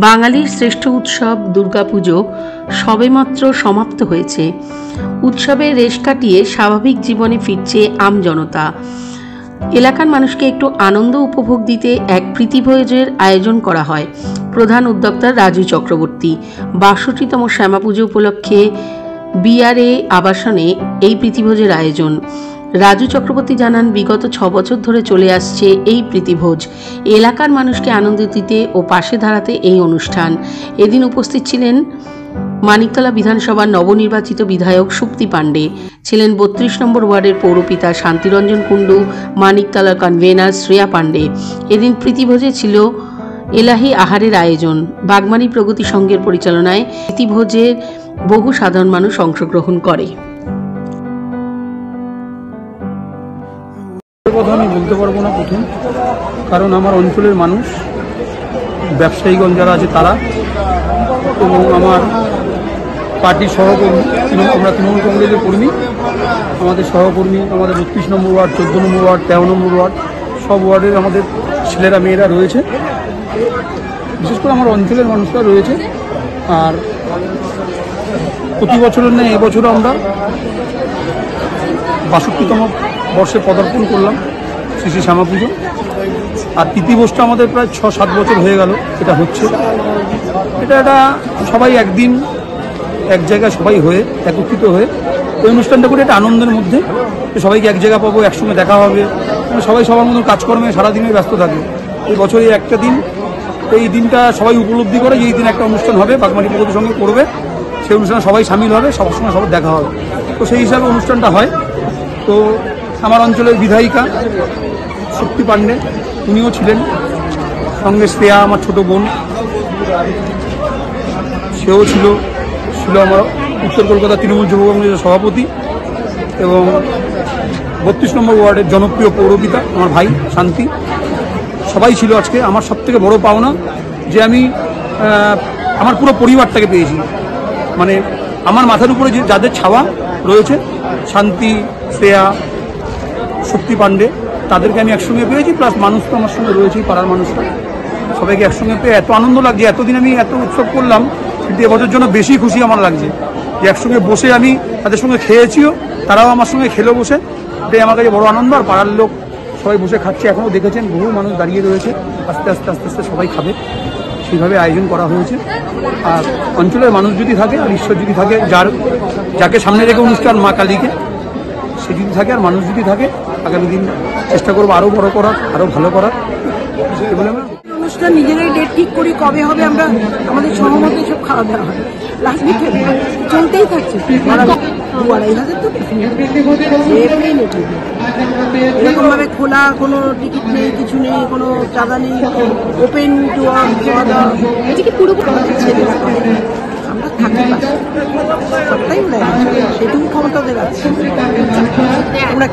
বাঙালির শ্রেষ্ঠ উৎসব দুর্গাপুজো সবেমাত্র সমাপ্ত হয়েছে। উৎসবের রেশ কাটিয়ে স্বাভাবিক জীবনে ফিরছে আমজনতা। এলাকার মানুষকে একটু আনন্দ উপভোগ দিতে এক প্রীতিভোজের আয়োজন করা হয়। প্রধান উদ্যোক্তা রাজু চক্রবর্তী। ৬২তম শ্যামাপুজো উপলক্ষে বিআরএ আবাসনে এই প্রীতিভোজের আয়োজন। রাজু চক্রবর্তী জানান, বিগত ৬ বছর ধরে চলে আসছে এই প্রীতিভোজ। এলাকার মানুষকে আনন্দ দিতে ও পাশে দাঁড়াতে এই অনুষ্ঠান। এদিন উপস্থিত ছিলেন মানিকতলা বিধানসভার নবনির্বাচিত বিধায়ক সুপ্তি পাণ্ডে, ছিলেন ৩২ নম্বর ওয়ার্ডের পৌরপিতা শান্তিরঞ্জন কুণ্ডু, মানিকতলার কনভেনার শ্রেয়া পাণ্ডে। এদিন প্রীতিভোজে ছিল এলাহি আহারের আয়োজন। বাগমারী প্রগতি সংঘের পরিচালনায় প্রীতিভোজে বহু সাধারণ মানুষ অংশগ্রহণ করে। কথা আমি বলতে পারবো না প্রথম, কারণ আমার অঞ্চলের মানুষ, ব্যবসায়ীগণ যারা আছে তারা, এবং আমার পার্টির সহকর্মী, আমরা তৃণমূল কংগ্রেসের কর্মী, আমাদের সহকর্মী, আমাদের ৩২ নম্বর ওয়ার্ড, ১৪ নম্বর ওয়ার্ড, ১৩ নম্বর ওয়ার্ড, সব ওয়ার্ডের আমাদের ছেলেরা মেয়েরা রয়েছে। বিশেষ করে আমার অঞ্চলের মানুষরা রয়েছে। আর প্রতি বছরের নেই এবছরও আমরা ৬২তম বর্ষে পদার্পণ করলাম শ্রী শ্রী শ্যামা পুজো। আর প্রীতিভোজটা আমাদের প্রায় ৬-৭ বছর হয়ে গেল এটা হচ্ছে। এটা সবাই একদিন এক জায়গায় সবাই হয়ে একত্রিত হয়ে ওই অনুষ্ঠানটা করে একটা আনন্দের মধ্যে সবাইকে এক জায়গা পাবো, একসঙ্গে দেখা হবে। সবাই সবার মতন কাজকর্মে সারাদিনে ব্যস্ত থাকে। এই বছরে একটা দিন, এই দিনটা সবাই উপলব্ধি করে যে এই দিন একটা অনুষ্ঠান হবে, বাগমারী প্রগতির সঙ্গে করবে, সেই অনুষ্ঠানে সবাই সামিল হবে, সবার সঙ্গে সবার দেখা হবে। তো সেই হিসাবে অনুষ্ঠানটা হয়। তো আমার অঞ্চলের বিধায়িকা শক্তি পাণ্ডে উনিও ছিলেন, সঙ্গে শ্রেয়া আমার ছোট বোন সেও ছিল আমার উত্তর কলকাতা তৃণমূল যুব কংগ্রেসের সভাপতি, এবং ৩২ নম্বর ওয়ার্ডের জনপ্রিয় পৌরপিতা আমার ভাই শান্তি, সবাই ছিল আজকে। আমার সবথেকে বড় পাওনা যে আমি আমার পুরো পরিবারটাকে পেয়েছি। মানে আমার মাথার উপরে যে যাদের ছাওয়া রয়েছে, শান্তি, শ্রেয়া, শক্তি পাণ্ডে, তাদেরকে আমি একসঙ্গে পেয়েছি। প্লাস মানুষ তো আমার সঙ্গে রয়েছেই, পাড়ার মানুষরা, সবাইকে একসঙ্গে পেয়ে এত আনন্দ লাগছে। এতদিন আমি এত উৎসব করলাম, কিন্তু এবছর জন্য বেশি খুশি আমার লাগছে যে একসঙ্গে বসে আমি তাদের সঙ্গে খেয়েছিও, তারাও আমার সঙ্গে খেলো বসে। এটাই আমার কাছে বড় আনন্দ। আর পাড়ার লোক সবাই বসে খাচ্ছে, এখনও দেখেছেন বহু মানুষ দাঁড়িয়ে রয়েছে। আস্তে আস্তে আস্তে আস্তে সবাই খাবে, সেইভাবে আয়োজন করা হয়েছে। আর অঞ্চলের মানুষ যদি থাকে আর ঈশ্বর যদি থাকে, যাকে সামনে রেখে অনুষ্ঠান, মা কালীকে, সে যদি থাকে আর মানুষ যদি থাকে, আগামী দিন চেষ্টা করবো আরও বড় করার, আরও ভালো করার। বলে অনুষ্ঠান নিজেরাই ডেট ঠিক করি কবে হবে, আমরা আমাদের সহমতে সব খাওয়া দাওয়া হয়। লাস্ট উইকে চলতেই থাকছে। ২-২৫০০ তো এরকম ভাবে খোলা, কোনো টিকিট নেই, কিছু নেই, কোনো চাঁদা নেই, ওপেন টু খাওয়া দাওয়া। এটা কি পুরো ছেলেরা করে, আমরা থাকি সবটাই ওরা, সেটুকু ক্ষমতা ওদের আছে। আমরা